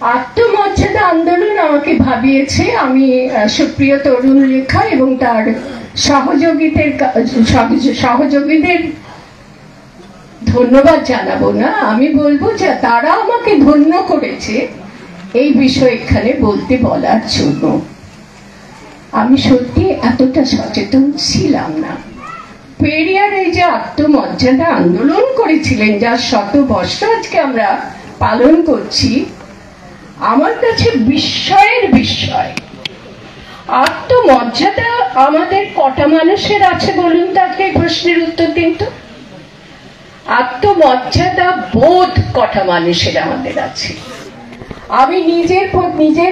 আত্মমর্যাদা আন্দোলন আমাকে ভাবিয়েছে। আমি সুপ্রিয় তরুণ লেখা এবং তার সহযোগীদের ধন্যবাদ জানাবো না, আমি বলবো যে তারা আমাকে ধন্য করেছে এই বিষয় এখানে বলার জন্য। আমি সত্যি এতটা সচেতন ছিলাম না। পেরিয়ার এই যে আত্মমর্যাদা আন্দোলন করেছিলেন, যার 100 বর্ষ আজকে আমরা পালন করছি, আমার কাছে বিস্ময়ের বিষয়। আত্মমর্যাদা আমাদের কটা মানুষের আছে বলুন, তাকে প্রশ্নের উত্তর দিন তো। আত্মমর্যাদা বোধ কটা মানুষের আমাদের আছে? আমি নিজের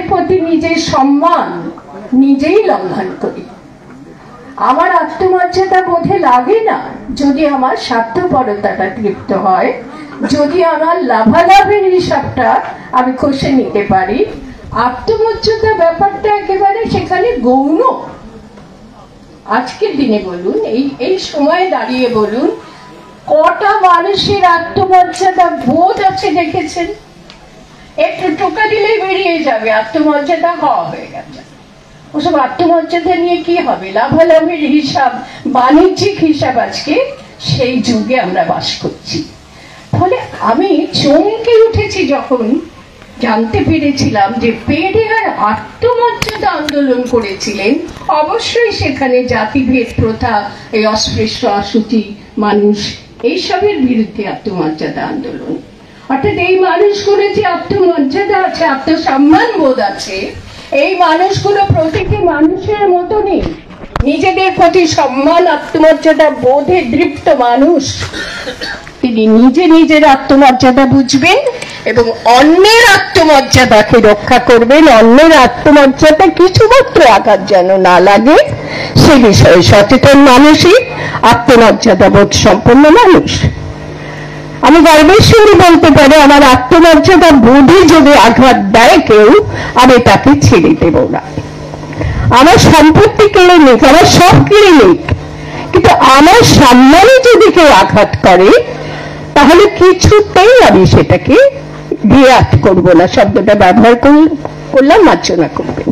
প্রতি নিজের সম্মান নিজেই লঙ্ঘন করি। আমার আত্মমর্যাদা বোধে লাগে না যদি আমার স্বার্থপরতাটা তৃপ্ত হয়, যদি আমার লাভালাভের হিসাবটা আমি কষে নিতে পারি। আত্মমর্যাদা ব্যাপারটা একেবারে সেখানে গৌণ। আজকের দিনে বলুন, এই সময়ে দাঁড়িয়ে বলুন, কটা মানুষের আত্মমর্যাদা বোধ আছে দেখেছেন? একটু টোকা দিলেই বেরিয়ে যাবে আত্মমর্যাদা হয়ে গেছে। ওসব আত্মমর্যাদা নিয়ে কি হবে? লাভালাভের হিসাব, বাণিজ্যিক হিসাব। আজকে সেই যুগে আমরা বাস করছি। ফলে আমি চমকে উঠেছি যখন জানতে পেরেছিলাম যে পেরিয়ার আত্মমর্যাদা আন্দোলন করেছিলেন। অবশ্যই সেখানে জাতিভেদ প্রথা, এই অস্পৃশ্য অসুচি মানুষ, এইসবের বিরুদ্ধে আত্মমর্যাদা আন্দোলন। অর্থাৎ এই মানুষগুলো যে আত্মমর্যাদা আছে, আত্মসম্মান বোধ আছে, এই মানুষগুলো প্রতিটি মানুষের মতনই নিজেদের প্রতি সম্মান, আত্মমর্যাদা বোধে দৃপ্ত মানুষ। তিনি নিজের আত্মমর্যাদা বুঝবেন এবং অন্যের আত্মমর্যাদাকে রক্ষা করবেন। অন্যের আত্মমর্যাদা কিছুমাত্র আঘাত যেন না লাগে সে বিষয়ে সচেতন মানুষই আত্মমর্যাদা বোধ সম্পন্ন মানুষ। আমি গর্বের সঙ্গে বলতে পারি, আমার আত্মমর্যাদা বোধে যদি আঘাত দেয় কেউ, আমি তাকে ছেড়ে দেব না। আমার সম্পত্তি কেড়ে নিক, আমার সব কেড়ে নিক, কিন্তু আমার সম্মানে যদি কেউ আঘাত করে তাহলে কিছুতেই আমি সেটাকে রিয়াক্ট করব না। শব্দটা ব্যবহার করলাম, মার্জনা করবেন।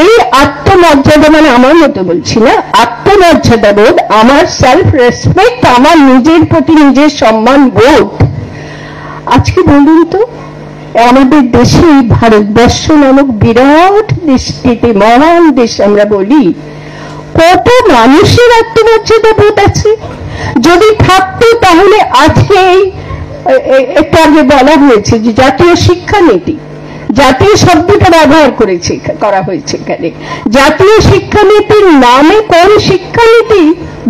এই আত্মমর্যাদা মানে আমার মতো বলছি না, আত্মমর্যাদা বোধ, আমার সেলফ রেসপেক্ট, আমার নিজের প্রতি নিজের সম্মান বোধ। আজকে বলুন তো, আমাদের দেশে ভারতবর্ষ নামক বিরাট দেশটিতে, মহান দেশ আমরা বলি, কত মানুষের আত্মমর্যাদা বোধ আছে? যদি থাকতো তাহলে আজকে একটু আগে বলা হয়েছে যে জাতীয় শিক্ষানীতি, জাতীয় শব্দটা ব্যবহার করা হয়েছে এখানে। জাতীয় শিক্ষানীতির নামে কোন শিক্ষানীতি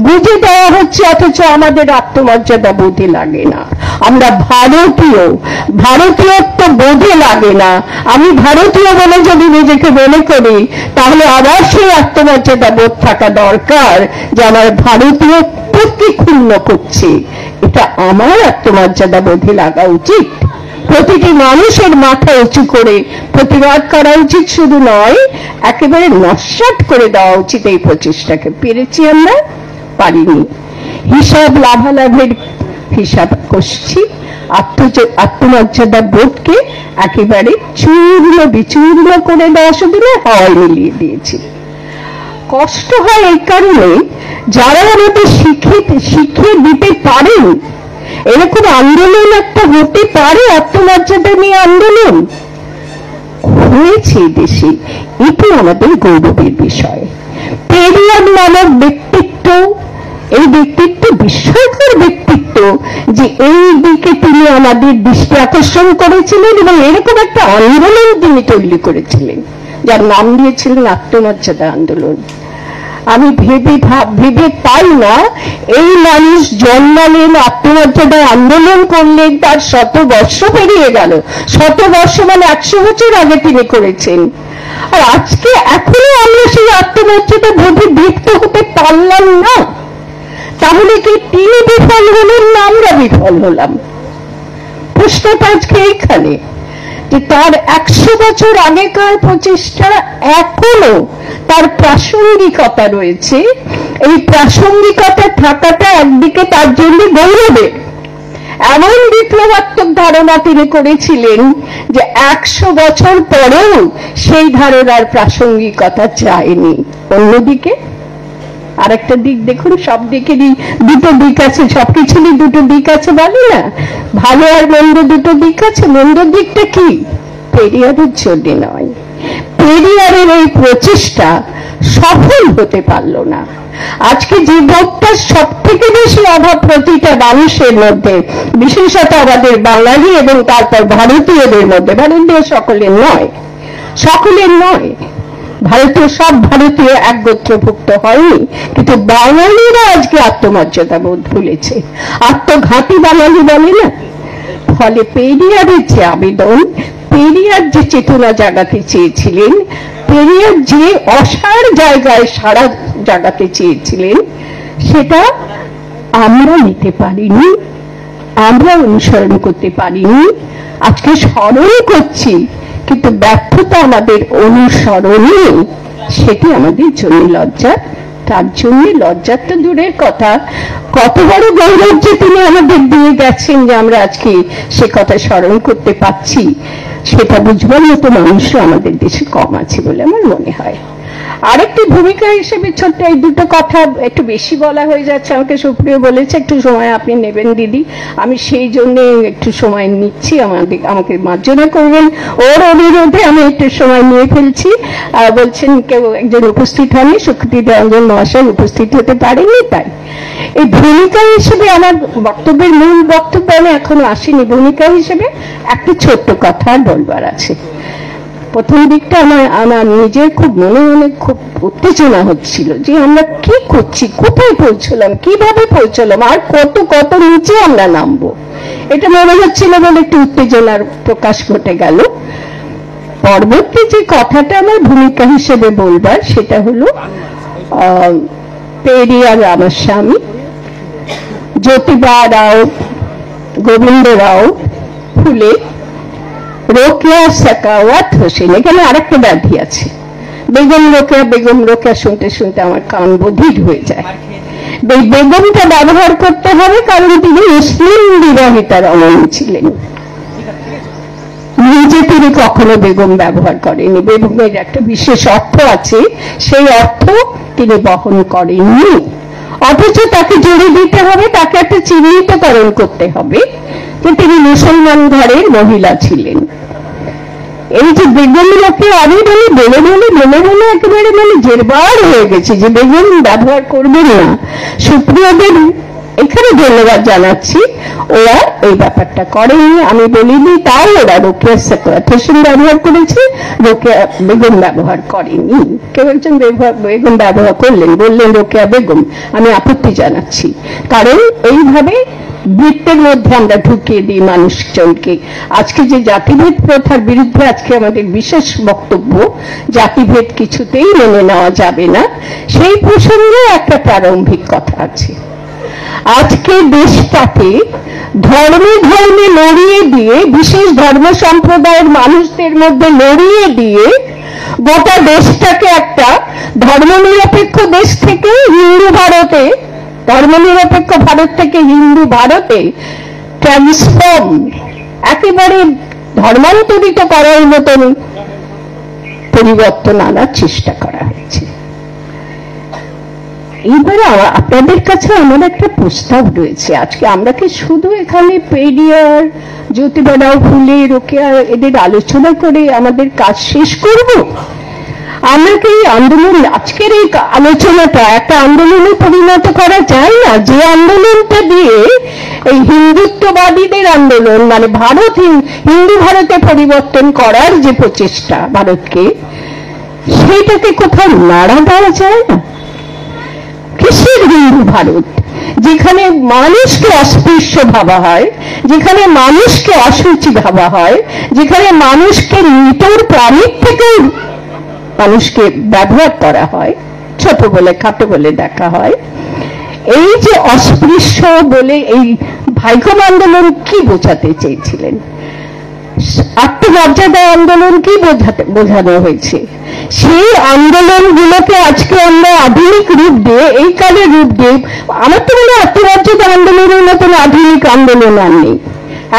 বুঝে দেওয়া হচ্ছে, অথচ আমাদের আত্মমর্যাদা বোধে লাগে না। আমরা ভারতীয়ত্ব বোধে লাগে না। আমি ভারতীয় বলে যদি নিজেকে মনে করি, তাহলে আবার সেই আত্মমর্যাদা বোধ থাকা দরকার যে আমার ভারতীয়ত্বকে ক্ষুণ্ণ করছে। এটা আমার আত্মমর্যাদা বোধে লাগা উচিত। প্রতিটি মানুষের মাথা উঁচু করে প্রতিবাদ করা উচিত, শুধু নয় একেবারে নস্যাৎ করে দেওয়া উচিত এই প্রচেষ্টাকে। পেরেছি আমরা? পারিনি। হিসাব লাভালাভের হিসাব করছি, আত্মমর্যাদা বোধকে একেবারে চূর্ণ বিচূর্ণ করে দেওয়া শুধু না, হাওয়ায় মিলিয়ে দিয়েছি। কষ্ট হয় এই কারণে, যারা আমাদের শিখিয়ে দিতে পারেন এরকম আন্দোলন একটা হতে পারে, আত্মমর্যাদা নিয়ে আন্দোলন হয়েছে দেশে, এটি আমাদের গৌরবের বিষয়। পেরিয়ার নামক ব্যক্তিত্ব, এই ব্যক্তিত্ব বিস্ময়কর ব্যক্তিত্ব যে এই দিকে তিনি আমাদের দৃষ্টি আকর্ষণ করেছিলেন এবং এরকম একটা আন্দোলন তিনি তৈরি করেছিলেন যার নাম দিয়েছিলেন আত্মমর্যাদা আন্দোলন। আমি ভেবে পাই না এই মানুষ জন্মালেন, আত্মমর্যাদা আন্দোলন করলেন, তার 100 বর্ষ পেরিয়ে গেল। 100 বর্ষ মানে 100 বছর আগে তিনি করেছেন, আর আজকে এখনো আমরা সেই আত্মমর্যাদা বোধে দীপ্ত হতে পারলাম না। তাহলে কি তিনি বিফল হলেন না আমরা বিফল হলাম? প্রশ্নটা আজকে এইখানে যে তার 100 বছর আগেকার প্রচেষ্টা এখনো তার প্রাসঙ্গিকতা রয়েছে। এই প্রাসঙ্গিকতা থাকাটা একদিকে তার জন্য গৌরবের, এমন বিপ্লবাত্মক ধারণা তিনি করেছিলেন যে 100 বছর পরেও সেই ধারণার প্রাসঙ্গিকতা যায়নি। অন্যদিকে আরেকটা দিক দেখুন, সব দিকেরই দুটো দিক আছে, সবকিছুরই দুটো দিক আছে বলে না, ভালো আর মন্দ দুটো দিক আছে। মন্দ দিকটা কি? পেরিয়ারের জন্য নয়, পেরিয়ারের এই প্রচেষ্টা সফল হতে পারল না। আজকে যে বোধটা সব থেকে বেশি অভাব প্রতিটা মানুষের মধ্যে, বিশেষত আমাদের বাঙালি এবং তারপর ভারতীয়দের মধ্যে, ভারতীয় সকলের নয়, সকলের নয়, ভারতীয় সব ভারতীয় এক গোত্রভুক্ত হয়নি, কিন্তু বাঙালিরা আজকে আত্মমর্যাদা বোধ ভুলেছে, আত্মঘাতী বাঙালি বলে না। ফলে পেরিয়ারের যে আবেদন, পেরিয়ার যে চেতনা জাগাতে চেয়েছিলেন, পেরিয়ার যে অসার জায়গায় সারা জাগাতে চেয়েছিলেন, সেটা আমরা নিতে পারিনি, আমরা অনুসরণ করতে পারিনি। আজকে স্মরণ করছি, কিন্তু ব্যর্থতা আমাদের অনুসরণে, সেটি আমাদের জন্য লজ্জা। তার জন্য লজ্জার তো দূরের কথা, কত বড় গৌরব যে তিনি আমাদের দিয়ে গেছেন যে আমরা আজকে সে কথা স্মরণ করতে পারছি, সেটা বুঝবার মতো মানুষও আমাদের দেশে কম আছে বলে আমার মনে হয়। আরেকটি ভূমিকা হিসেবে ছোট্ট এই দুটো কথা, একটু বেশি বলা হয়ে যাচ্ছে, আমাকে সুপ্রিয় বলেছে একটু সময় আপনি নেবেন দিদি, আমি সেই জন্য একটু সময় নিচ্ছি, আমাকে মার্জনা করবেন, ওর অনুরোধে আমি একটু সময় নিয়ে ফেলছি। বলছেন কেউ একজন উপস্থিত হয়নি, সুকৃতি রঞ্জন মহাশয় উপস্থিত হতে পারেননি, তাই এই ভূমিকা হিসেবে আমার বক্তব্যের মূল বক্তব্য আমি এখনো আসিনি। ভূমিকা হিসেবে একটা ছোট্ট কথা বলবার আছে। প্রথম দিকটা আমার নিজের খুব মনে মনে খুব উত্তেজনা হচ্ছিল যে আমরা কি করছি, কোথায় পৌঁছলাম, কিভাবে পৌঁছলাম, আর কত কত নিচে আমরা নামবো, এটা মনে হচ্ছিল বলে একটু উত্তেজনার প্রকাশ ঘটে গেল। পরবর্তী যে কথাটা আমার ভূমিকা হিসেবে বলবার, সেটা হলো পেরিয়ার রামাস্বামী, জ্যোতিবা রাও, গোবিন্দ রাও ফুলে, রোকেয়া সাকাওয়াত হোসেন। এখানে আরেকটা ব্যাধি আছে, বেগম রোকেয়া, বেগম রোকেয়া শুনতে শুনতে আমার কান বধির হয়ে যায়। বেগমটা ব্যবহার করতে হবে কারণ তিনি মুসলিম বিবাহিতা রমণী ছিলেন, নিজে তিনি কখনো বেগম ব্যবহার করেনি। বেগমের একটা বিশেষ অর্থ আছে, সেই অর্থ তিনি বহন করেননি, অথচ তাকে জোরে দিতে হবে, তাকে একটা চিহ্নিতকরণ করতে হবে যে তিনি মুসলমান ঘরের মহিলা ছিলেন। এই যে বেগম লোকে আমি বলে একেবারে জেরবার হয়ে গেছি যে বেগম ব্যবহার করবেন না। সুপ্রিয়দের এখানে ধন্যবাদ জানাচ্ছি, ওরা এই ব্যাপারটা করেনি, আমি বলিনি, তাও ওরা রোকেয়া সাকাওয়াত হোসেন ব্যবহার করেছে, রোকেয়া বেগম ব্যবহার করেনি। কেউ একজন বেগম ব্যবহার করলেন, বললেন রোকেয়া বেগম, আমি আপত্তি জানাচ্ছি, কারণ এইভাবে বৃত্তের মধ্যে আমরা ঢুকিয়ে দিই মানুষজনকে। আজকে যে জাতিভেদ প্রথার বিরুদ্ধে আজকে আমাদের বিশেষ বক্তব্য, জাতিভেদ কিছুতেই মেনে নেওয়া যাবে না, সেই প্রসঙ্গে একটা প্রারম্ভিক কথা আছে। আজকে দেশটাকে ধর্মে ধর্মে লড়িয়ে দিয়ে, বিশেষ ধর্ম সম্প্রদায়ের মানুষদের মধ্যে লড়িয়ে দিয়ে গোটা দেশটাকে একটা ধর্মনিরপেক্ষ দেশ থেকে হিন্দু ভারতে, ধর্মনিরপেক্ষ ভারত থেকে হিন্দু ভারতে ট্রান্সফর্ম, একেবারে ধর্মান্তরিত করার মতন পরিবর্তন আনার চেষ্টা করা হয়েছে। এইবারে আপনাদের কাছে আমার একটা প্রস্তাব রয়েছে। আজকে আমরা কি শুধু এখানে পেরিয়ার, জ্যোতিবা রাও ফুলে, রোকেয়া এদের আলোচনা করে আমাদের কাজ শেষ করব? আমরা কি এই আন্দোলন, আজকের এই আলোচনাটা একটা আন্দোলনে পরিণত করা যায় না? যে আন্দোলনটা দিয়ে এই হিন্দুত্ববাদীদের আন্দোলন, মানে ভারত হিন্দু ভারতে পরিবর্তন করার যে প্রচেষ্টা ভারতকে, সেইটাকে কোথাও নাড়া দেওয়া যায় না? কিসের হিন্দু ভারত? যেখানে মানুষকে অস্পৃশ্য ভাবা হয়, যেখানে মানুষকে অসুচি ভাবা হয়, যেখানে মানুষকে নিতর প্রাণীর থেকেও মানুষকে ব্যবহার করা হয়, ছোট বলে খাটো বলে দেখা হয়। এই যে অস্পৃশ্য বলে এই ভাইকম আন্দোলন কি বোঝাতে চেয়েছিলেন? আত্মমর্যাদা আন্দোলন কি বোঝানো হয়েছে? সেই আন্দোলনগুলোকে আজকে আমরা আধুনিক রূপ দিয়ে, এই কালের রূপ দিয়ে, আমার তো মনে হয় আত্মমর্যাদা আন্দোলনের মতন আধুনিক আন্দোলন আর নেই,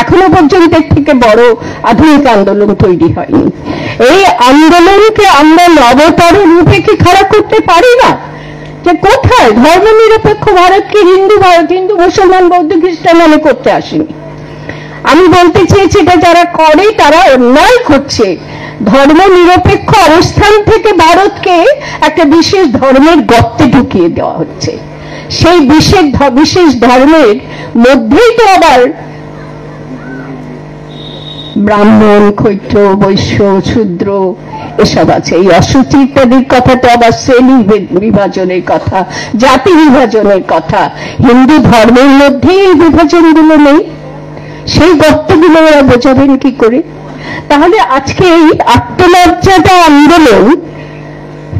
এখনো পর্যন্ত এর থেকে বড় আধুনিক আন্দোলন তৈরি হয়নি। এই আন্দোলনকে আমরা নবতর রূপে কি খাড়া করতে পারি না? যে কোথায় ধর্ম নিরপেক্ষ ভারতকে হিন্দু ভারত, হিন্দু মুসলমান বৌদ্ধ খ্রিস্টান মনে করতে আসেনি। আমি বলতে চেয়েছি এটা যারা করে তারা অন্যায় করছে। ধর্ম নিরপেক্ষ অবস্থান থেকে ভারতকে একটা বিশেষ ধর্মের গর্তে ঢুকিয়ে দেওয়া হচ্ছে। সেই বিশেষ ধর্মের মধ্যেই তো আবার ব্রাহ্মণ, ক্ষত্র, বৈশ্য, শূদ্র এসব আছে। এই অসুচি ইত্যাদির কথা তো আবার শ্রেণী বিভাজনের কথা, জাতি বিভাজনের কথা। হিন্দু ধর্মের মধ্যেই এই বিভাজনগুলো নেই, সেই গর্তগুলো ওরা বোঝাবেন কি করে? তাহলে আজকে এই আত্মমর্যাদা আন্দোলন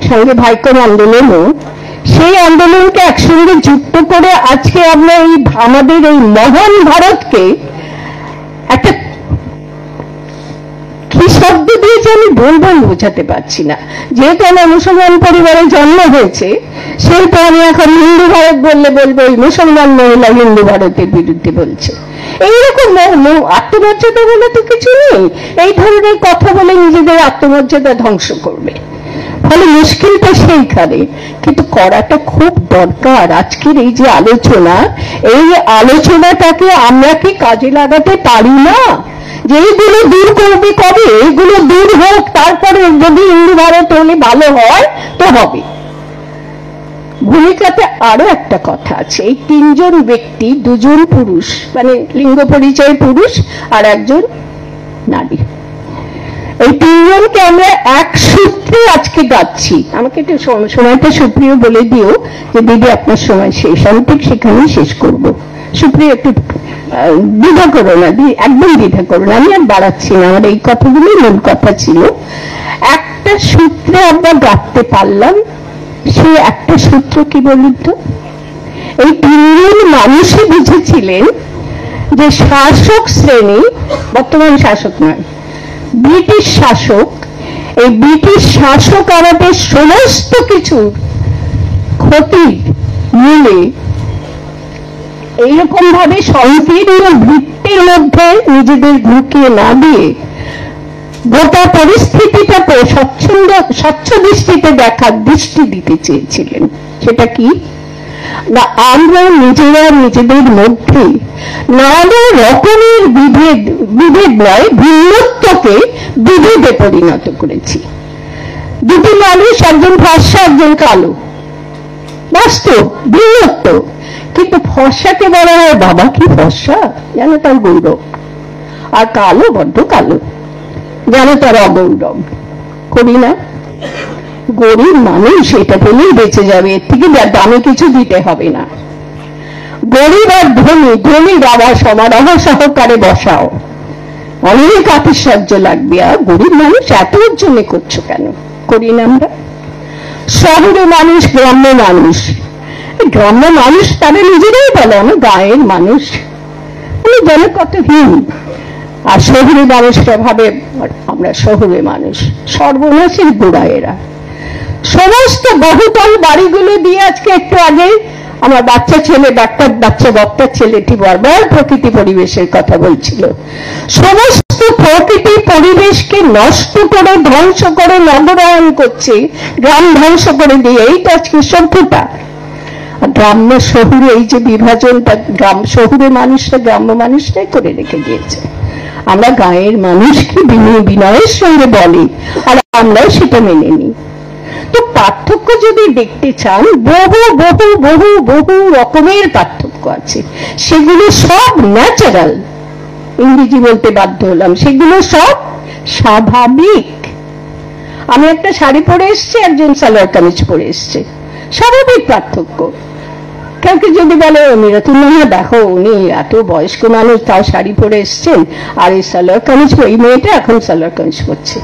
সঙ্গে ভাইকম আন্দোলনও, সেই আন্দোলনকে একসঙ্গে যুক্ত করে আজকে আমরা এই আমাদের এই মহান ভারতকে একটা কি শব্দ দিয়েছে আমি বলবো, বোঝাতে পারছি না। যেহেতু আমার মুসলমান পরিবারে জন্ম হয়েছে, সেহেতু আমি এখন হিন্দু ভারত বললে বলবো ওই মুসলমান মহিলা হিন্দু ভারতের বিরুদ্ধে বলছে। এইরকম আত্মমর্যাদা বলে তো কিছু নেই। এই ধরনের কথা বলে নিজেদের আত্মমর্যাদা ধ্বংস করবে। ফলে মুশকিলটা সেইখানে, কিন্তু করাটা খুব দরকার। আজকের এই যে আলোচনা, এই আলোচনাটাকে আমরা কি কাজে লাগাতে পারি না? যে এইগুলো দূর করবে কবে? এইগুলো দূর হোক, তারপরে যদি হিন্দু ভারত হলে ভালো হয় তো হবে। ভূমিকাতে আরো একটা কথা আছে। এই তিনজন ব্যক্তি, দুজন পুরুষ, মানে লিঙ্গ পরিচয় পুরুষ আর একজন নারী, এই তিনজনকে আমরা এক সূত্রে আজকে গাচ্ছি। আমাকে একটু সময়টা সুপ্রিয় বলে দিও যে দিদি আপনার সময় শেষ, আমি ঠিক সেখানেই শেষ করবো। সুপ্রিয় একটু দ্বিধা করো না, একদম দ্বিধা করো না, আমি আর বাড়াচ্ছি না, আমার এই কথাগুলোই মূল কথা ছিল। একটা সূত্রে আমরা গাঁথতে পারলাম। সেই একটা সূত্র কি বলুন তো? এই তিনজন মানুষই বুঝেছিলেন যে শাসক শ্রেণী, বর্তমান শাসক নয়, ব্রিটিশ শাসক, এই ব্রিটিশ শাসক আমাদের সমস্ত কিছু ক্ষতি মূলে এইরকম ভাবে সংকীর্ণ বৃত্তির মধ্যে নিজেদের ঢুকিয়ে না দিয়ে গোটা পরিস্থিতিটা স্বচ্ছ দৃষ্টিতে দেখার দৃষ্টি দিতে চেয়েছিলেন। সেটা কি না, আমরা নিজেরা নিজেদের মধ্যে নানা রকমের বিভেদ নয়, ভিন্নত্বকে বিভেদে পরিণত করেছি। দুটি মানুষ, একজন ফর্সা একজন কালো, বাস্তব ভিন্নত্ব, কিন্তু ফর্সাকে বলা হয় বাবা কি ফর্সা, যেন তার গৌরব, আর কালো বড্ড কালো, যেন তার অগৌরব। করি না? গরিব মানুষ এটা পেলেই বেঁচে যাবে, এর থেকে দামে কিছু দিতে হবে না। গরিব আর ধনী, ধনীর আবার সমারোহ সহকারে বসাও, অনেক আতিশয্য লাগবে। আর গরিব মানুষ এত জন্য করছো কেন? করি না আমরা? শহরে মানুষ, গ্রাম্য মানুষ, গ্রাম্য মানুষ তারা নিজেরাই বলে আমি গায়ের মানুষ, আমি বলে কতহীন। আর শহরে মানুষরা ভাবে আমরা শহরে মানুষ, সর্বনাশের গোড়া এরা। সমস্ত বহুতল বাড়িগুলো দিয়ে আজকে একটু আগে আমার বাচ্চা ছেলে, বক্তার ছেলেটি বারবার প্রকৃতি পরিবেশের কথা বলছিল। সমস্ত প্রকৃতি পরিবেশকে নষ্ট করে, ধ্বংস করে নগরায়ন করছে, গ্রাম ধ্বংস করে দিয়ে। এই তো আজকে সভ্যতা। গ্রাম্য শহুরে এই যে বিভাজনটা, শহুরে মানুষরা গ্রাম্য মানুষটাই করে রেখে দিয়েছে। আমরা গায়ের মানুষকে বিনয়ের সঙ্গে বলি, আর আমরাও সেটা মেনে নিই। তো পার্থক্য যদি দেখতে চান, বহু বহু বহু বহু রকমের পার্থক্য আছে। সেগুলো সব ন্যাচারাল, ইংরেজি বলতে বাধ্য হলাম, সেগুলো সব স্বাভাবিক। আমি একটা শাড়ি পরে এসছি, একজন সালোয়ার কামিজ পরে এসছে, স্বাভাবিক পার্থক্য। কাউকে যদি বলে মিরাতুল্লাহ দেখো উনি এত বয়স্ক মানুষ তাও শাড়ি পরে এসছেন, আর এই সালোয়ার কামিজ, এই মেয়েটা এখন সালোয়ার কামিজ পরছে,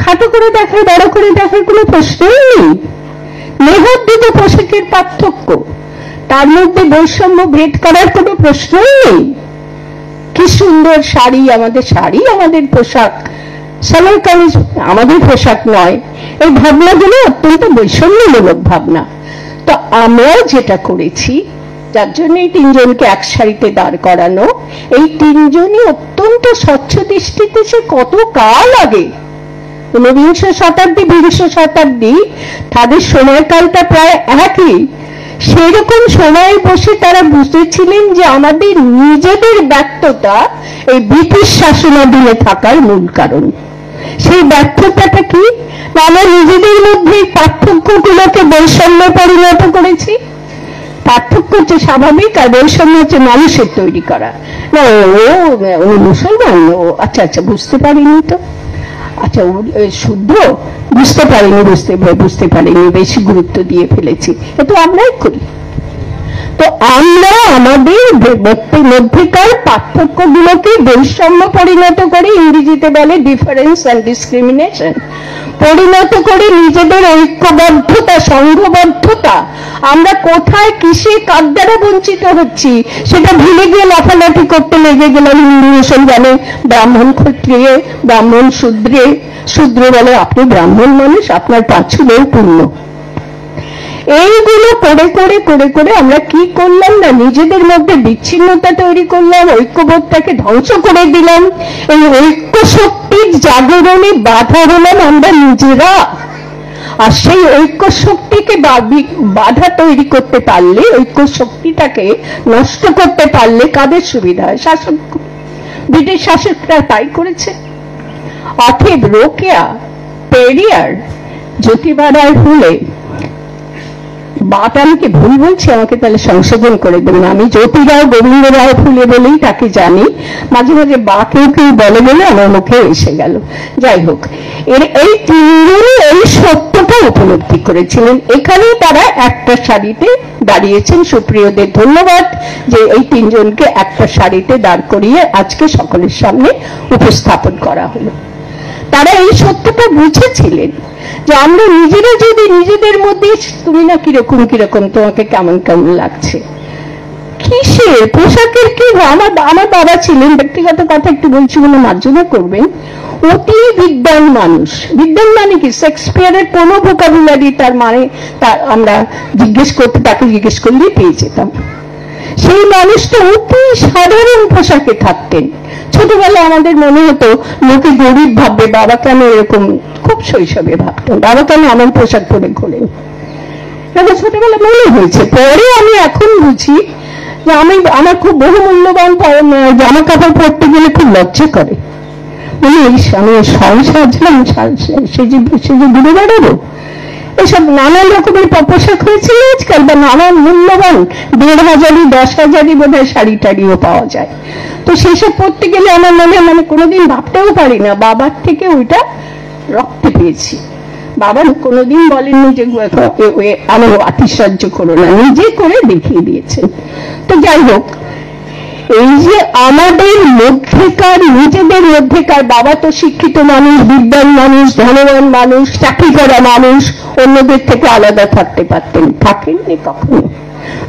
খাটো করে দেখার বড় করে দেখার কোনো প্রশ্নই নেই। নেহাত দুটো পোশাকের পার্থক্য, তার মধ্যে বৈষম্য ভেদ করার কোনো প্রশ্নই নেই। কি সুন্দর শাড়ি, আমাদের পোশাক, সালোয়ার কামিজ আমাদের পোশাক নয়, এই ভাবনাগুলো অত্যন্ত বৈষম্যমূলক ভাবনা। তো আমরাও যেটা করেছি, যার জন্য এই তিনজনকে এক সারিতে দাঁড় করানো, এই তিনজনই অত্যন্ত স্বচ্ছ দৃষ্টিতে সে কত কাল আগে, ঊনবিংশ শতাব্দী বিংশ শতাব্দী, তাদের সময়কালটা প্রায় একই, সেরকম সময় বসে তারা বুঝেছিলেন যে আমাদের নিজেদের ব্যর্থতা এই ব্রিটিশ শাসনাধীনে থাকার মূল কারণ। সেই ব্যর্থতাটা কি? আমরা নিজেদের মধ্যে পার্থক্যগুলোকে বৈষম্য পরিণত করেছি। পার্থক্য হচ্ছে স্বাভাবিক, আর বৈষম্য হচ্ছে মানুষের তৈরি করা। না ও মুসলমান, ও আচ্ছা বুঝতে পারিনি তো, আচ্ছা শুদ্ধ, বুঝতে পারিনি, বেশি গুরুত্ব দিয়ে ফেলেছি, এটা আমরাই করি। তো আমরা আমাদের মধ্যেকার পার্থক্যগুলোকে বৈষম্য পরিণত করে, ইংরেজিতে বলে ডিফারেন্স অ্যান্ড ডিসক্রিমিনেশন, পরিণত করে নিজেদের ঐক্যবদ্ধতা, সংঘবদ্ধতা, আমরা কোথায় কিসে কার দ্বারা বঞ্চিত হচ্ছি সেটা ভুলে গিয়ে লাফালাফি করতে লেগে গেলাম। হিন্দু মুসলমানে, ব্রাহ্মণ ক্ষত্রিয়ে, ব্রাহ্মণ শূদ্র বলে আপনি ব্রাহ্মণ মানুষ, আপনার পাঁচুলেও পূর্ণ। এইগুলো করে করে করে করে আমরা কি করলাম না, নিজেদের মধ্যে বিচ্ছিন্নতা তৈরি করলাম, ঐক্যবোধটাকে ধ্বংস করে দিলাম। এই ঐক্য শক্তির জাগরণে বাধা হলাম আমরা নিজেরা। আর সেই ঐক্য শক্তিকে বাধা তৈরি করতে পারলে, ঐক্য শক্তিটাকে নষ্ট করতে পারলে কাদের সুবিধা হয়? শাসক, ব্রিটিশ শাসকরা তাই করেছে। অতএব রোকেয়া, পেরিয়ার, জ্যোতিবা রায় ফুলে, বাটা আমাকে ভুল বলছি, আমাকে তাহলে সংশোধন করে দেবেন। আমি জ্যোতি রায় গোবিন্দ রায় ফুলে বলেই তাকে জানি, মাঝে মাঝে বা কেউ বলে বলে আমার মুখে এসে গেল। যাই হোক, এই তিনজনই এই সত্যটা উপলব্ধি করেছিলেন। এখানেই তারা একটা সারিতে দাঁড়িয়েছেন। সুপ্রিয়দের ধন্যবাদ যে এই তিনজনকে একটা সারিতে দাঁড় করিয়ে আজকে সকলের সামনে উপস্থাপন করা হলো। তারা এই সত্যটা বুঝেছিলেন যে আমরা নিজেরা যদি নিজেদের মধ্যে, তুমি না কিরকম কিরকম, তোমাকে কেমন কেমন লাগছে, কিসের পোশাকের কি, আমার বাবা ছিলেন, ব্যক্তিগত কথা একটু বলছি বলে মার্জনা করবেন, অতি বিদ্বান মানুষ। বিদ্বান মানে কি? শেক্সপিয়ারের কোন ভোকাবুলারি তার মানে তার আমরা তাকে জিজ্ঞেস করলেই পেয়ে যেতাম। সেই মানুষটা অতি সাধারণ পোশাকে থাকতেন। ছোটবেলায় আমাদের মনে হতো লোকে গরিব ভাববে, বাবা কেন এরকম, খুব শৈশবে ভাবতাম বাবা কেন এমন পোশাক পরে ঘোরেন, এটা ছোটবেলা মনে হয়েছে। পরে আমি এখন বুঝি যে আমার খুব বহুমূল্যবান জামা কাপড় পরতে গেলে খুব লজ্জা করে। আমি সাজলাম, সেজে ঘুরে বেড়াবো, এসব নানান রকমের পোশাক হয়েছিল আজকাল, বা নানান মূল্যবান 1,500 10,000 বোধ হয় শাড়ি টাড়িও পাওয়া যায়। তো সেসব পড়তে গেলে আমার মনে মানে কোনোদিন ভাবতেও পারি না বাবার থেকে ওইটা রক্তে পেয়েছি। বাবা কোনোদিন বলেননি যে আমার আতিশয্য করো না, নিজে করে দেখিয়ে দিয়েছেন। তো যাই হোক, এই যে আমাদের মধ্যেকার, নিজেদের মধ্যেকার, বাবা তো শিক্ষিত মানুষ, বিদ্বান মানুষ, ধনবান মানুষ, চাকরি করা মানুষ, অন্যদের থেকে আলাদা থাকতে পারতেন, থাকেননি কখনো।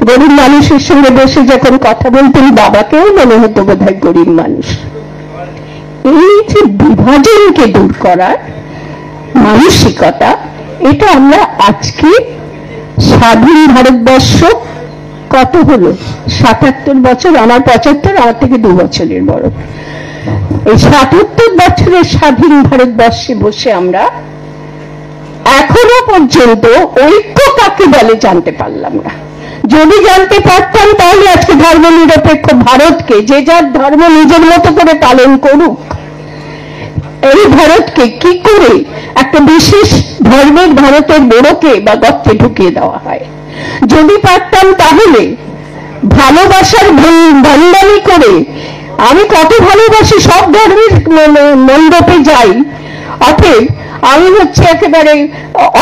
গরিব মানুষের সঙ্গে বসে যখন কথা বলতেন বাবাকেও মনে হতো বোধহয় গরিব মানুষ। এই যে বিভাজনকে দূর করার মানসিকতা, এটা আমরা আজকে স্বাধীন ভারতবর্ষ কত হলো, 77 বছর, আমার 75, আমার থেকে 2 বছরের বড়। এই 77 বছরের স্বাধীন ভারতবর্ষে বসে আমরা এখনো পর্যন্ত ঐক্য কাকে বলে জানতে পারলাম না। যদি জানতে পারতাম তাহলে আজকে ধর্ম নিরপেক্ষ ভারতকে, যে যার ধর্ম নিজের মতো করে পালন করুক, এই ভারতকে কি করে একটা বিশেষ ধর্মের ভারতের বড়কে বা গর্তে ঢুকিয়ে দেওয়া হয়। যদি পারতাম তাহলে ভালোবাসার ভান্ডামি করে, আমি কত ভালোবাসি, সব ধর্মের মণ্ডপে যাই, অতএব আমি হচ্ছে একেবারে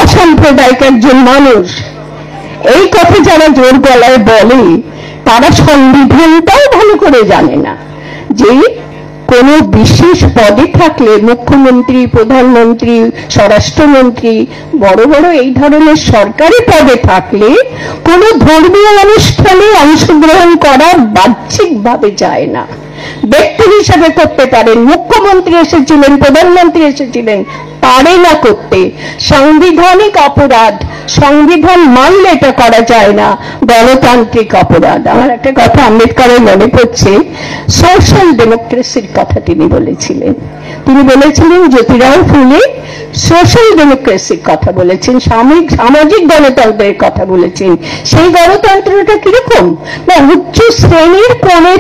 অসাম্প্রদায়িক একজন মানুষ, এই কথা যারা জোর গলায় বলে তারা সংবিধানটাও ভালো করে জানে না। যে কোন বিশেষ পদে থাকলে, মুখ্যমন্ত্রী, প্রধানমন্ত্রী, স্বরাষ্ট্রমন্ত্রী, বড় বড় এই ধরনের সরকারি পদে থাকলে কোন ধর্মীয় অনুষ্ঠানে অংশগ্রহণ করা বাহ্যিকভাবে যায় না। ব্যক্তি হিসেবে করতে পারেন, মুখ্যমন্ত্রী এসেছিলেন, প্রধানমন্ত্রী এসেছিলেন, পারে না করতে। সাংবিধানিক অপরাধ, সংবিধান মানলে এটা করা যায় না, গণতান্ত্রিক অপরাধ। আমার একটা কথা আম্বেদকরের মনে পড়ছে, সোশ্যাল ডেমোক্রেসির কথা তিনি বলেছিলেন। তিনি বলেছিলেন, জ্যোতিরাও ফুলে সোশ্যাল ডেমোক্রেসির কথা বলেছেন, সামাজিক গণতন্ত্রের কথা বলেছেন। সেই গণতন্ত্রটা কিরকম না, উচ্চ শ্রেণীর কোণে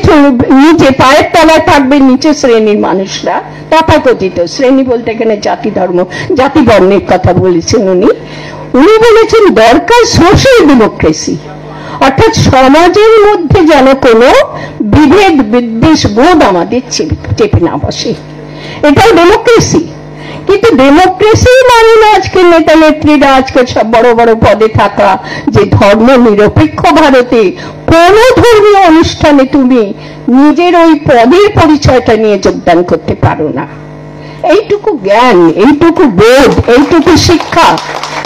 নিচে পায়ের তলায় থাকবে নিচে শ্রেণীর মানুষরা, তথাকথিত শ্রেণী বলতে এখানে জাতি ধর্ম জাতি বর্ণের কথা বলেছেন উনি বলেছেন দরকার সোশ্যাল ডেমোক্রেসি, অর্থাৎ সমাজের মধ্যে যেন কোনো বিভেদ বিদ্বেষ বোধ আমাদের চেপে না বসে, এটাই ডেমোক্রেসি। কিন্তু ডেমোক্রেসি মানে না আজকের নেতা নেত্রীরা, আজকের সব বড় বড় পদে থাকা, যে ধর্ম নিরপেক্ষ ভারতে কোন ধর্মীয় অনুষ্ঠানে তুমি নিজের ওই পদের পরিচয়টা নিয়ে যোগদান করতে পারো না। এইটুকু জ্ঞান, এইটুকু বোধ, এইটুকু শিক্ষা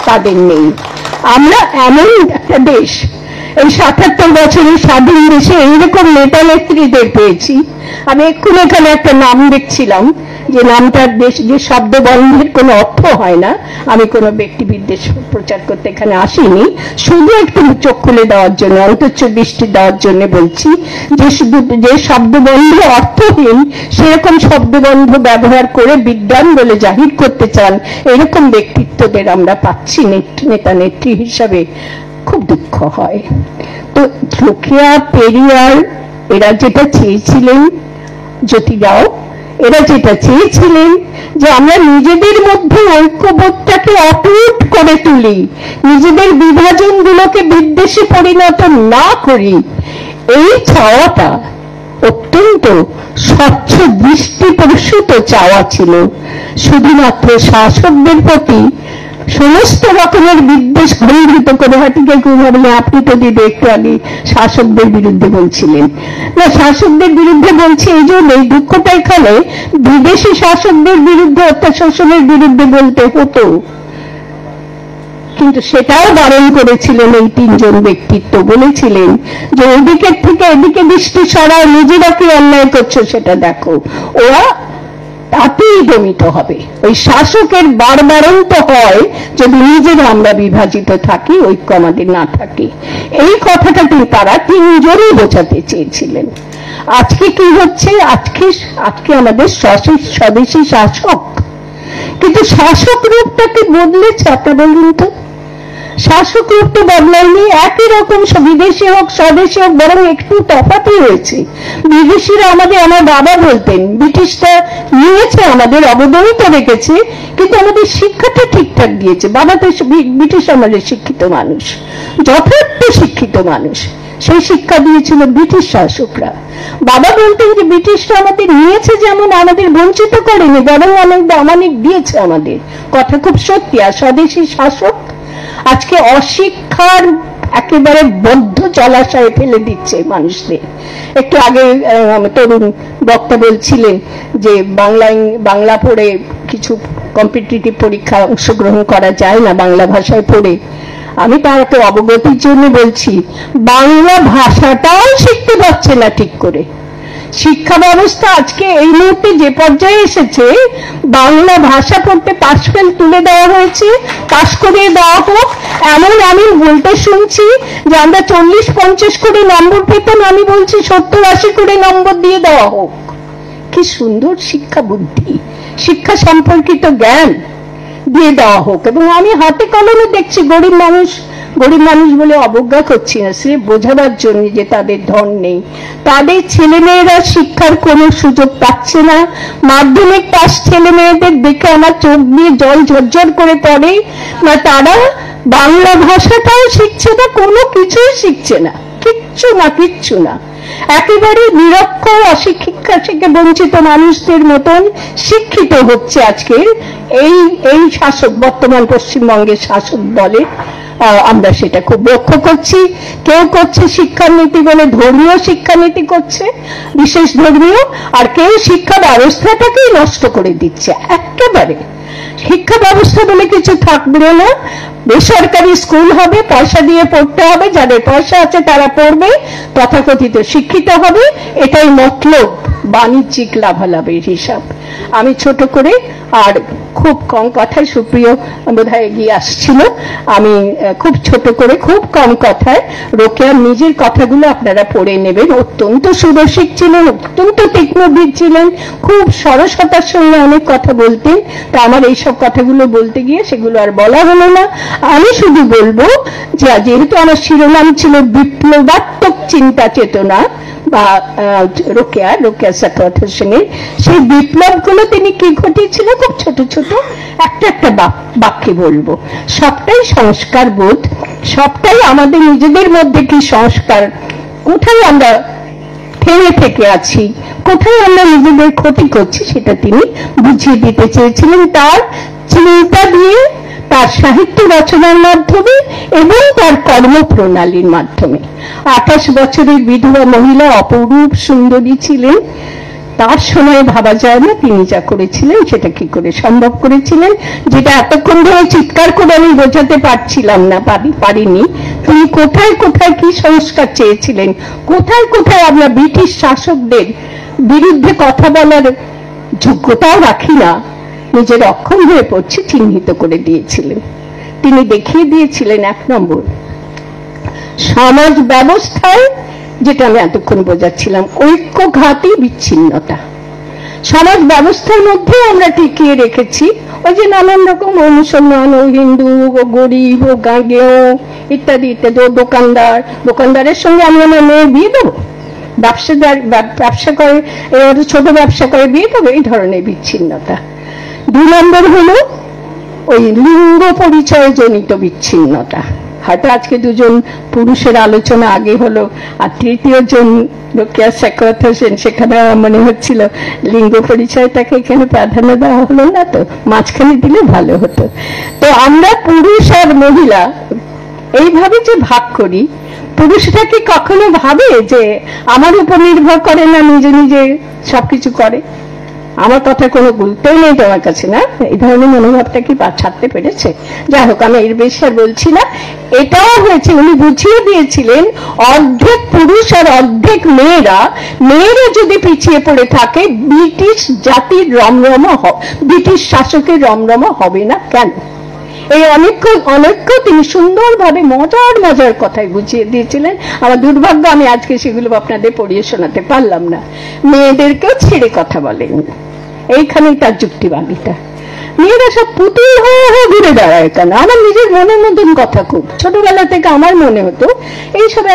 তাদের নেই। আমরা এমন একটা দেশ, এই ৭৭ বছরের স্বাধীন দেশে এইরকম নেতা নেত্রীদের পেয়েছি। আমি এক্ষুনি এখানে একটা নাম দেখছিলাম, যে নামটার দেশ যে শব্দ বন্ধের কোনো অর্থ হয় না। আমি কোনো ব্যক্তি বিদ্বেষ প্রচার করতে এখানে আসিনি, শুধু একটু চোখ খুলে দেওয়ার জন্য, অন্তচ্ছ দৃষ্টি দেওয়ার জন্য বলছি, যে শব্দবন্ধ অর্থহীন সেরকম শব্দবন্ধ ব্যবহার করে বিজ্ঞান বলে জাহির করতে চান, এরকম ব্যক্তিত্বদের আমরা পাচ্ছি নেতা নেত্রী হিসাবে। খুব দুঃখ হয়। তো রোকেয়া, পেরিয়ার এরা যেটা চেয়েছিলেন, জ্যোতিরাও এরা যেটা চেয়েছিলেন যে আমরা নিজেদের মধ্যে ঐক্যবোধটাকে অটুট করে তুলি, নিজেদের বিভাজনগুলোকে বিদ্বেষে পরিণত না করি, এই চাওয়াটা অত্যন্ত স্বচ্ছ দৃষ্টিপ্রসূত চাওয়া ছিল। শুধুমাত্র শাসকদের প্রতি সমস্ত রকমের বিদ্বেষ ঘনীভূত করে, হাটিকে কেউ ভাবলে আপনি তো দিদি একটু আগে শাসকদের বিরুদ্ধে বলছিলেন না, শাসকদের বিরুদ্ধে বলছি এই জন্য, এই দুঃখটা এখানে বিদেশি শাসকদের বিরুদ্ধে, অত্যাশাসনের বিরুদ্ধে বলতে হতো, কিন্তু সেটাও বারণ করেছিলেন এই তিনজন ব্যক্তিত্ব। বলেছিলেন যে ওদিকের থেকে এদিকে দৃষ্টি সরাও, নিজেরা কি অন্যায় করছো সেটা দেখো, ওরা তাতেই দমিত হবে। ওই শাসকের বারবারন্ত হয় যদি নিজেরা আমরা বিভাজিত থাকি, ঐক্য আমাদের না থাকে। এই কথাটা তারা তিনজনই বোঝাতে চেয়েছিলেন। আজকে কি হচ্ছে, আজকে আমাদের স্বদেশী শাসক, কিন্তু শাসক রূপটাকে বদলেছে। আপনারা বলুন তো, শাসক রূপ তো বদলায়নি, একই রকম বিদেশি হোক স্বদেশী হোক, বরং একটু তফাৎই হয়েছে। বিদেশিরা আমার বাবা বলতেন, ব্রিটিশরা নিয়েছে আমাদের, অবদমিত রেখেছে, কিন্তু আমাদের শিক্ষাটা ঠিকঠাক দিয়েছে। বাবা তো ব্রিটিশ আমাদের শিক্ষিত মানুষ, যথার্থ শিক্ষিত মানুষ, সেই শিক্ষা দিয়েছিল ব্রিটিশ শাসকরা। বাবা বলতেন যে ব্রিটিশরা আমাদের নিয়েছে, যেমন আমাদের বঞ্চিত করেনি, বরং অনেক দিয়েছে আমাদের। কথা খুব সত্যি। আর স্বদেশী শাসক আজকে অশিক্ষার একেবারে বদ্ধ জলাশয়ে ফেলে দিচ্ছে মানুষদের। একটু আগে তরুণ বক্তা বলছিলেন যে বাংলা পড়ে কিছু কম্পিটিটিভ পরীক্ষা অংশগ্রহণ করা যায় না বাংলা ভাষায় পড়ে। আমি তাকে অবগতির জন্য বলছি, বাংলা ভাষাটাও শিখতে পারছে না ঠিক করে। শিক্ষা ব্যবস্থা আজকে এই মুহূর্তে যে পর্যায়ে এসেছে, বাংলা ভাষা পড়তে পাশ ফেল তুলে দেওয়া হয়েছে, পাশ করিয়ে দেওয়া হোক এমন আমি বলতে শুনছি যে আমরা 40-50 করে নম্বর পেতাম, আমি বলছি 70-80 করে নম্বর দিয়ে দেওয়া হোক। কি সুন্দর শিক্ষা বুদ্ধি, শিক্ষা সম্পর্কিত জ্ঞান দিয়ে দেওয়া হোক। এবং আমি হাতে কলমে দেখছি গরিব মানুষ বলে অবজ্ঞা করছি না, সে বোঝাবার জন্য যে তাদের ধন নেই, তাদের ছেলেমেয়েরা শিক্ষার কোনো সুযোগ পাচ্ছে না। মাধ্যমিক পাস ছেলে মেয়েদের দেখে আমার চোখ দিয়ে জল ঝরঝর করে পড়ে না, তারা বাংলা ভাষাটাও শিখছে না, কোনো কিছুই শিখছে না, কিচ্ছু না। একেবারে নিরক্ষর অশিক্ষা থেকে বঞ্চিত মানুষদের মতন শিক্ষিত হচ্ছে আজকের এই শাসক, বর্তমান পশ্চিমবঙ্গের শাসক দলে। আমরা সেটা খুব লক্ষ্য করছি। কেউ করছে শিক্ষানীতি বলে ধর্মীয় শিক্ষানীতি করছে, বিশেষ ধর্মীয়, আর কেউ শিক্ষা ব্যবস্থাটাকেই নষ্ট করে দিচ্ছে একেবারে। শিক্ষা ব্যবস্থা বলে কিছু থাকবে না, বেসরকারি স্কুল হবে, পয়সা দিয়ে পড়তে হবে, যাদের পয়সা আছে তারা পড়বে, তথাকথিত শিক্ষিত হবে, এটাই মতলব, বাণিজ্যিক লাভালাভের হিসাব। আমি ছোট করে আর খুব কম কথায়, সুপ্রিয় বোধহয় এগিয়ে আসছিল, আমি খুব ছোট করে খুব কম কথায় রোকেয়ার নিজের কথাগুলো আপনারা পড়ে নেবেন। অত্যন্ত সুরসিক ছিলেন, অত্যন্ত তীক্ষ্ণবিদ ছিলেন, খুব সরসতার সঙ্গে অনেক কথা বলতেন। তা আমার এইসব কথাগুলো বলতে গিয়ে সেগুলো আর বলা হলো না। আমি শুধু বলবো যে যেহেতু আমার শিরোনাম ছিল বিপ্লবাত্মক চিন্তা চেতনা বা রোকেয়া সাখাওয়াত হোসেনের, সেই বিপ্লবগুলো তিনি কি ঘটিয়েছিল খুব ছোট ছোট একটা বাক্যে বলবো। সবটাই সংস্কার বোধ, সবটাই আমাদের নিজেদের মধ্যে কি সংস্কার, কোথায় আমরা থেমে থেকে আছি, কোথায় আমরা নিজেদের ক্ষতি করছি, সেটা তিনি বুঝিয়ে দিতে চেয়েছিলেন তার চিন্তা দিয়ে, তার সাহিত্য রচনার মাধ্যমে এবং তার কর্মপ্রণালীর মাধ্যমে। 28 বছরের বিধবা মহিলা, অপরূপ সুন্দরী ছিলেন, তার সময় ভাবা যায় না তিনি যা করেছিলেন সেটা কি করে সম্ভব করেছিলেন, যেটা এতক্ষণ ধরে চিৎকার করে আমি বোঝাতে পারছিলাম না, পারিনি। তিনি কোথায় কোথায় কি সংস্কার চেয়েছিলেন, কোথায় কোথায় আমরা ব্রিটিশ শাসকদের বিরুদ্ধে কথা বলার যোগ্যতাও রাখি না, নিজের অক্ষম হয়ে পড়ছে, চিহ্নিত করে দিয়েছিলেন। তিনি দেখিয়ে দিয়েছিলেন 1 নম্বর সমাজ ব্যবস্থায়, যেটা আমি এতক্ষণ বোঝাচ্ছিলাম, ঐক্যঘাতী বিচ্ছিন্নতা। সমাজ ব্যবস্থার মধ্যে আমরা টিকিয়ে রেখেছি ওই যে নানান রকম, ও মুসলমান, ও হিন্দু, ও গরিব, ও গাঁগেও ইত্যাদি ইত্যাদি, ও দোকানদারের সঙ্গে আমি আমার মেয়ে বিয়ে দেবো, ব্যবসা করে, ছোট ব্যবসা করে বিয়ে দেবো, এই ধরনের বিচ্ছিন্নতা। 2 নম্বর হলো ওই লিঙ্গ পরিচয় জনিত বিচ্ছিন্নতা। হয়তো আজকে 2জন পুরুষের আলোচনা আগে হলো, আর 3য় জন রোকেয়া সাখাওয়াত হোসেন, সেখানে মনে হচ্ছিল লিঙ্গ পরিচয়টাকে এখানে প্রাধান্য দেওয়া হলো না, তো মাঝখানে দিলে ভালো হতো। তো আমরা পুরুষ আর মহিলা এইভাবে যে ভাগ করি, পুরুষরা কি কখনো ভাবে যে আমার উপর নির্ভর করে না, নিজে নিজে সবকিছু করে, আমার কথা কোনো গুরুত্বই নেই তোমার কাছে, না? এই ধরনের মনোভাবটা কি ছাড়তে পেরেছে? যাই হোক, আমি এর বেশি আর বলছি না। এটাও হয়েছে, উনি বুঝিয়ে দিয়েছিলেন অর্ধেক পুরুষ আর অর্ধেক মেয়েরা যদি পিছিয়ে পড়ে থাকে, ব্রিটিশ জাতির ব্রিটিশ শাসকের রমরমা হবে না কেন? এই অনেক তিনি সুন্দরভাবে মজার কথায় বুঝিয়ে দিয়েছিলেন। আমার দুর্ভাগ্য আমি আজকে সেগুলো আপনাদের পড়িয়ে শোনাতে পারলাম না। মেয়েদেরকেও ছেড়ে কথা বলেন, এইখানেই তার যুক্তিবাদিতা। মেয়েরা সব পুতুল হয়ে ঘুরে বেড়ায় কেন? আমার নিজের মনের মতন কথা, খুব ছোটবেলা থেকে আমার মনে হতো এইসব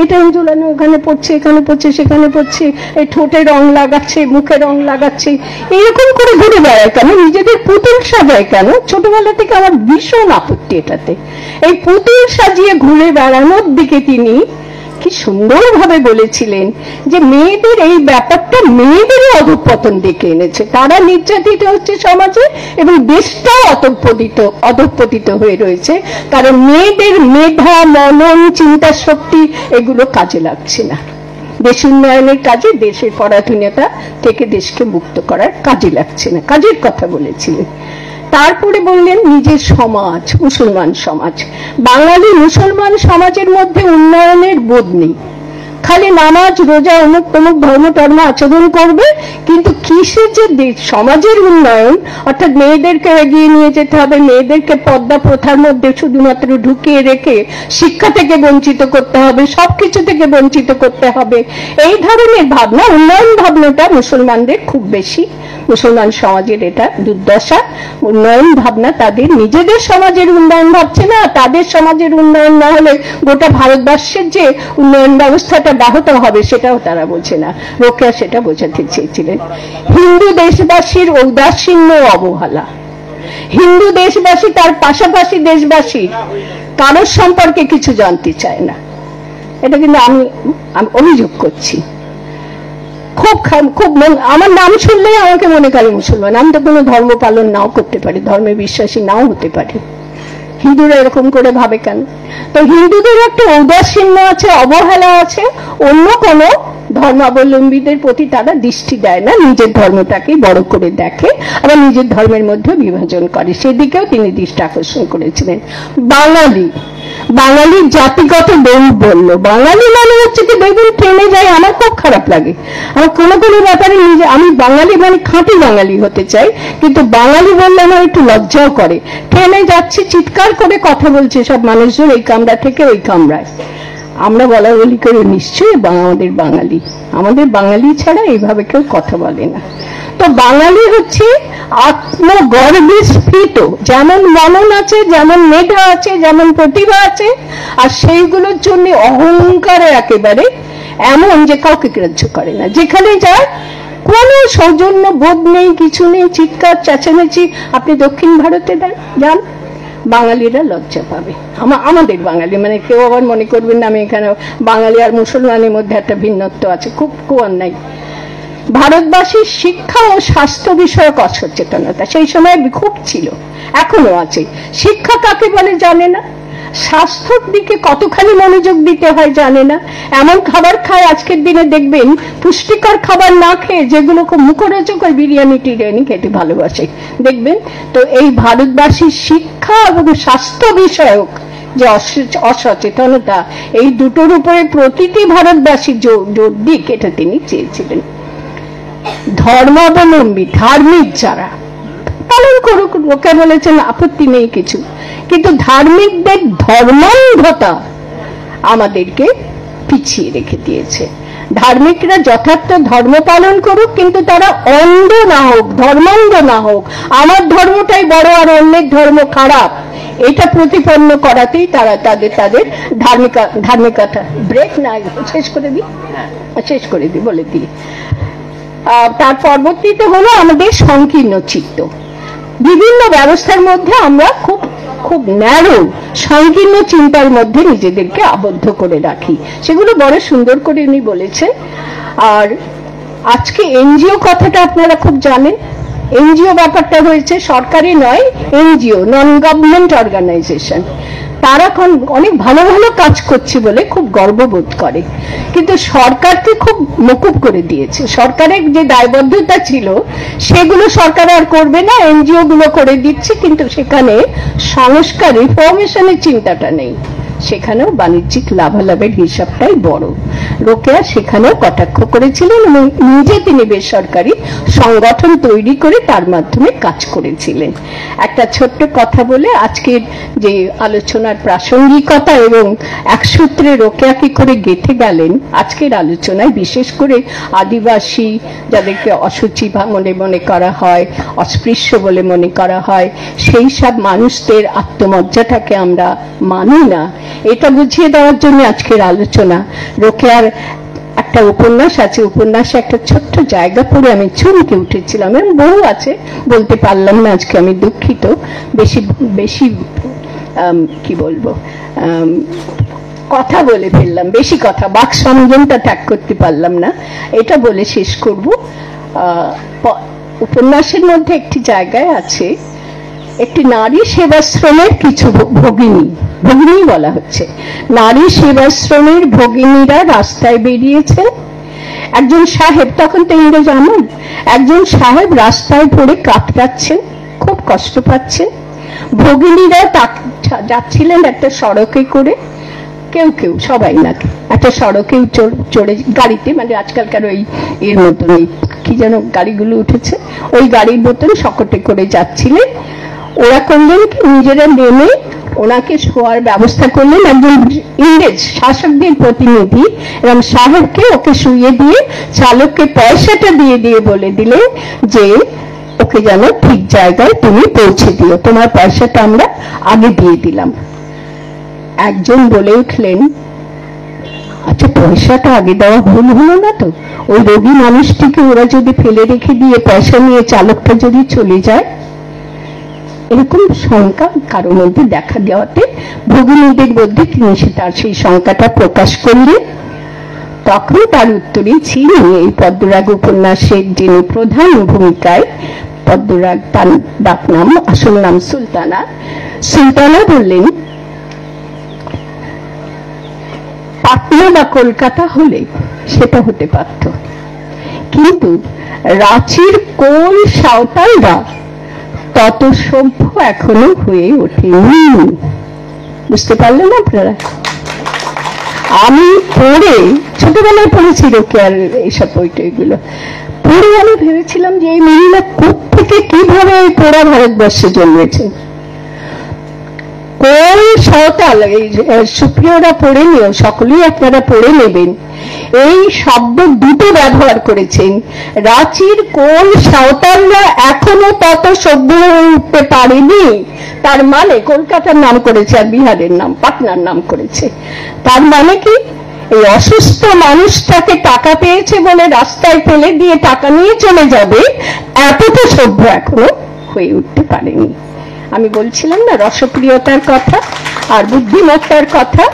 এটা ঝুলানো, ওখানে পড়ছে, এখানে পড়ছে, সেখানে পড়ছে, এই ঠোঁটে রং লাগাচ্ছে, মুখে রং লাগাচ্ছে, এরকম করে ঘুরে বেড়ায় কেন? নিজেদের পুতুল সাজায় কেন? ছোটবেলা থেকে আমার ভীষণ আপত্তি এটাতে। এই পুতুল সাজিয়ে ঘুরে বেড়ানোর দিকে তিনি কি সুন্দরভাবে বলেছিলেন যে মেয়েদের এই ব্যাপারটা মেয়েদেরই অধঃপতন ডেকে এনেছে, তারা নির্যাতিত হচ্ছে সমাজে এবং দেশটাও অধঃপতিত হয়ে রয়েছে, কারণ মেয়েদের মেধা, মনন, চিন্তা শক্তি এগুলো কাজে লাগছে না, দেশ উন্নয়নের কাজে, দেশের পরাধীনতা থেকে দেশকে মুক্ত করার কাজে লাগছে না, কাজের কথা বলেছিলেন। তারপরে বললেন নিজের সমাজ, মুসলমান সমাজ। বাঙালি মুসলমান সমাজের মধ্যে উন্নয়নের বোধ নেই, খালি নামাজ, রোজা, অমুক তমুক ধর্ম আচরণ করবে, কিন্তু কিসের যে সমাজের উন্নয়ন, অর্থাৎ মেয়েদেরকে এগিয়ে নিয়ে যেতে হবে, মেয়েদেরকে পর্দা প্রথার মধ্যে শুধুমাত্র ঢুকিয়ে রেখে শিক্ষা থেকে বঞ্চিত করতে হবে, সবকিছু থেকে বঞ্চিত করতে হবে, এই ধরনের ভাবনা, উন্নয়ন ভাবনাটা মুসলমানদের খুব বেশি। মুসলমান সমাজের এটা দুর্দশা। উন্নয়ন ভাবনা, তাদের নিজেদের সমাজের উন্নয়ন ভাবছে না, তাদের সমাজের উন্নয়ন না হলে গোটা ভারতবর্ষের যে উন্নয়ন ব্যবস্থাটা ব্যাহত হবে সেটাও তারা বোঝে না। রোকেয়া সেটা বোঝাতে চেয়েছিলেন। হিন্দু দেশবাসীর ঔদাসীন্য, অবহেলা। হিন্দু দেশবাসী তার পাশাপাশি দেশবাসী কারোর সম্পর্কে কিছু জানতে চায় না, এটা কিন্তু আমি অভিযোগ করছি। খুব আমার নাম শুনলেই আমাকে মনে করে মুসলমান। আমি তো কোনো ধর্ম পালন নাও করতে পারি, ধর্মে বিশ্বাসী নাও হতে পারি, হিন্দুরা এরকম করে ভাবে কেন? তো হিন্দুদের একটা ঔদাসীন্য আছে, অবহেলা আছে, অন্য কোনো ধর্মাবলম্বীদের প্রতি তারা দৃষ্টি দেয় না, নিজের ধর্মটাকে বড় করে দেখে, আবার নিজের ধর্মের মধ্যে বিভাজন করে, সেদিকেও তিনি দৃষ্টি আকর্ষণ করেছিলেন। বাঙালি, বাঙালির জাতিগত দৌর্বল্য, বাঙালি মানে হচ্ছে কি দেখুন ট্রেনে যায়, আমার খুব খারাপ লাগে, আমার কোনো কোনো ব্যাপারে নিজে, আমি বাঙালি মানে খাঁটি বাঙালি হতে চাই, কিন্তু বাঙালি বললে আমার একটু লজ্জাও করে। ট্রেনে যাচ্ছি, চিৎকার করে কথা বলছে সব মানুষজন, এই কামরা থেকে ওই কামরায়, আমরা বলা বলি করে নিশ্চয়ই আমাদের বাঙালি, আমাদের বাঙালি ছাড়া এইভাবে কেউ কথা বলে না। তো বাঙালি হচ্ছে আত্মগর্বে স্ফীত, যেমন মনন আছে, যেমন মেধা আছে, যেমন প্রতিভা আছে, আর সেইগুলোর জন্য অহংকারে একেবারে এমন যে কাউকে গ্রাহ্য করে না, যেখানে যায় কোনো সৌজন্য বোধ নেই, কিছু নেই, চিৎকার চেঁচামেচি। আপনি দক্ষিণ ভারতে যান, বাঙালিরা লজ্জা পাবে, আমাদের বাঙালি, মানে কেউ আবার মনে করবেন না আমি এখানে বাঙালি আর মুসলমানের মধ্যে একটা ভিন্নত্ব আছে, খুব অন্যায়। ভারতবাসীর শিক্ষা ও স্বাস্থ্য বিষয়ক অসচেতনতা সেই সময় খুব ছিল, এখনো আছে। শিক্ষা কাকে বলে জানে না, স্বাস্থ্যের দিকে কতখানি মনোযোগ দিতে হয় জানে না। এমন খাবার খায় আজকের দিনে দেখবেন পুষ্টিকর খাবার না খেয়ে, যেগুলো খুব মুখরোচক হয়, বিরিয়ানি টিরিয়ানি খেতে ভালোবাসে দেখবেন। তো এই ভারতবাসীর শিক্ষা এবং স্বাস্থ্য বিষয়ক যে অসচেতনতা, এই দুটোর উপরে প্রতিটি ভারতবাসী জোর দিক, এটা তিনি চেয়েছিলেন। ধর্মাবলম্বী, ধার্মিক যারা পালন করুক, লোকে বলেছেন আপত্তি নেই কিছু, কিন্তু ধার্মিকদের ধর্মান্ধতা আমাদেরকে পিছিয়ে রেখে দিয়েছে। ধার্মিকরা যথার্থ ধর্ম পালন করুক, কিন্তু তারা অন্ধ না হোক, ধর্মান্ধ না হোক, আমার ধর্মটাই বড় আর অন্যের ধর্ম খারাপ, এটা প্রতিপন্ন করাতেই তারা তাদের ধার্মিকতা ব্রেক না শেষ করে দিই বলে দিই। তার পরবর্তীতে হলো আমাদের সংকীর্ণ চিত্ত। বিভিন্ন ব্যবস্থার মধ্যে আমরা খুব ন্যারো সংকীর্ণ চিন্তার মধ্যে নিজেদেরকে আবদ্ধ করে রাখি, সেগুলো বড় সুন্দর করে উনি বলেছেন। আর আজকে এনজিও কথাটা আপনারা খুব জানেন, এনজিও ব্যাপারটা হয়েছে সরকারি নয়, এনজিও, নন গভর্নমেন্ট অর্গানাইজেশন। তারা এখন অনেক ভালো ভালো কাজ করছে বলে খুব গর্ববোধ করে, কিন্তু সরকারকে খুব মকুব করে দিয়েছে। সরকারের যে দায়বদ্ধতা ছিল সেগুলো সরকার আর করবে না, এনজিও গুলো করে দিচ্ছে, কিন্তু সেখানে সংস্কার, রিফর্মেশনের চিন্তাটা নেই। সেখানেও বাণিজ্যিক লাভালাভের হিসাবটাই বড়। রোকেয়া সেখানেও কটাক্ষ করেছিলেন এবং নিজে তিনি বেসরকারি সংগঠন তৈরি করে তার মাধ্যমে কাজ করেছিলেন। একটা ছোট্ট কথা বলে আজকের যে আলোচনার প্রাসঙ্গিকতা এবং এক সূত্রে রোকেয়া কি করে গেঁথে গেলেন আজকের আলোচনায়, বিশেষ করে আদিবাসী যাদেরকে অসুচি মনে করা হয়, অস্পৃশ্য বলে মনে করা হয়, সেই সব মানুষদের আত্মমর্যাদাকে আমরা মানি না, এটা বুঝিয়ে দেওয়ার জন্য আজকের আলোচনা। রোকেয়ার একটা উপন্যাস আছে, উপন্যাসে একটা ছোট্ট জায়গা পড়ে আমি চমকে উঠেছিলাম, এবং বহু আছে, বলতে পারলাম না আজকে, আমি দুঃখিত। বেশি কি বলবো, কথা বলে ফেললাম, বেশি কথা, বাক সংযমটা ত্যাগ করতে পারলাম না, এটা বলে শেষ করব। উপন্যাসের মধ্যে একটি জায়গায় আছে একটি নারী সেবাশ্রমের কিছু ভগিনী বলা হচ্ছে, নারী সেবাশ্রমের ভগিনীরা রাস্তায় বেরিয়েছেন। একজন সাহেব, তখন তো ইংরেজ আমল, একজন সাহেব রাস্তায় পড়ে কাতরাচ্ছেন, খুব কষ্ট পাচ্ছেন। ভগিনীরা যাচ্ছিলেন একটা সড়কে করে, কেউ সবাই নাকি একটা সড়কেও চড়ে, গাড়িতে, মানে আজকালকার ওই এর মতন কি যেন গাড়িগুলো উঠেছে, ওই গাড়ির মতন শকটে করে যাচ্ছিলেন। ওরা করলেন কি, নিজেরা নেমে ওনাকে শোয়ার ব্যবস্থা করলেন। একজন ইংরেজ শাসকদের প্রতিনিধি এবং সাহেবকে ওকে শুইয়ে দিয়ে চালককে পয়সাটা দিয়ে বলে দিলেন যে ওকে যেন ঠিক জায়গায় তুমি পৌঁছে দিও, তোমার পয়সাটা আমরা আগে দিয়ে দিলাম। একজন বলে উঠলেন, আচ্ছা পয়সাটা আগে দেওয়া ভুল হলো না তো? ওই রোগী মানুষটিকে ওরা যদি ফেলে রেখে দিয়ে পয়সা নিয়ে চালকটা যদি চলে যায়, এরকম শঙ্কা কারোর মধ্যে দেখা দেওয়াতে ভগিনীদের মধ্যে তিনি তার সেই শঙ্কাটা প্রকাশ করলেন। তখন তার উত্তরে ছিল এই পদ্মরাগ উপন্যাসের যিনি প্রধান ভূমিকায়, পদ্মরাগ তার ডাকনাম, আসল নাম সুলতানা বললেন, পাটনা বা কলকাতা হলে সেটা হতে পারত, কিন্তু রাঁচির কোন সাঁওতালরা তত সভ্য এখনো হয়ে ওঠেনি। বুঝতে পারলেন আপনারা? আমি পড়ে, ছোটবেলায় পড়েছি রোকেয়ার এইসব বইটইগুলো পড়ে আমি ভেবেছিলাম যে এই মহিলা কোত্থেকে কিভাবে এই পোড়া ভারতবর্ষে জন্মেছেন। কোন সাঁওতাল, এই সুপ্রিয়রা পড়ে নিও, সকলেই আপনারা পড়ে নেবেন, এই শব্দ দুটো ব্যবহার করেছেন। রাঁচির কোন সাঁওতালরা এখনো তত সভ্য হয়ে উঠতে পারেনি, তার মানে কলকাতার নাম করেছে আর বিহারের নাম, পাটনার নাম করেছে। তার মানে কি, এই অসুস্থ মানুষটাকে টাকা পেয়েছে বলে রাস্তায় ফেলে দিয়ে টাকা নিয়ে চলে যাবে, এতটা সভ্য এখনো হয়ে উঠতে পারেনি। আমি বলছিলাম না রসপ্রিয়তার কথা আর বুদ্ধিমত্তার কথা,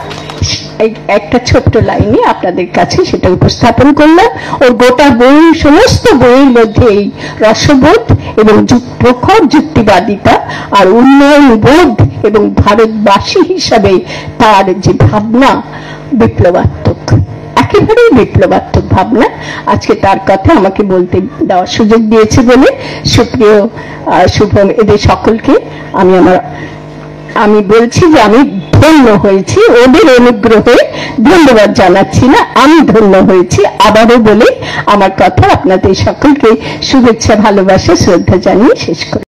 একটা ছোট্ট লাইনে আপনাদের কাছে সেটা উপস্থাপন করলাম। ওর গোটা বই, সমস্ত বইয়ের মধ্যে এই রসবোধ এবং প্রখর যুক্তিবাদিতা আর উন্নয়ন বোধ এবং ভারতবাসী হিসাবে তার যে ভাবনা, বিপ্লবাত্মক, একেবারেই বিপ্লবাত্মক ভাবনা। আজকে তার কথা আমাকে বলতে দেওয়ার সুযোগ দিয়েছে বলে সুপ্রিয়, শুভম, এদের সকলকে আমি বলছি যে আমি ধন্য হয়েছি, ওদের অনুগ্রহে ধন্যবাদ জানাচ্ছি না, আমি ধন্য হয়েছি। আবারও বলে আমার কথা আপনাদের সকলকে শুভেচ্ছা, ভালোবাসা, শ্রদ্ধা জানিয়ে শেষ করি।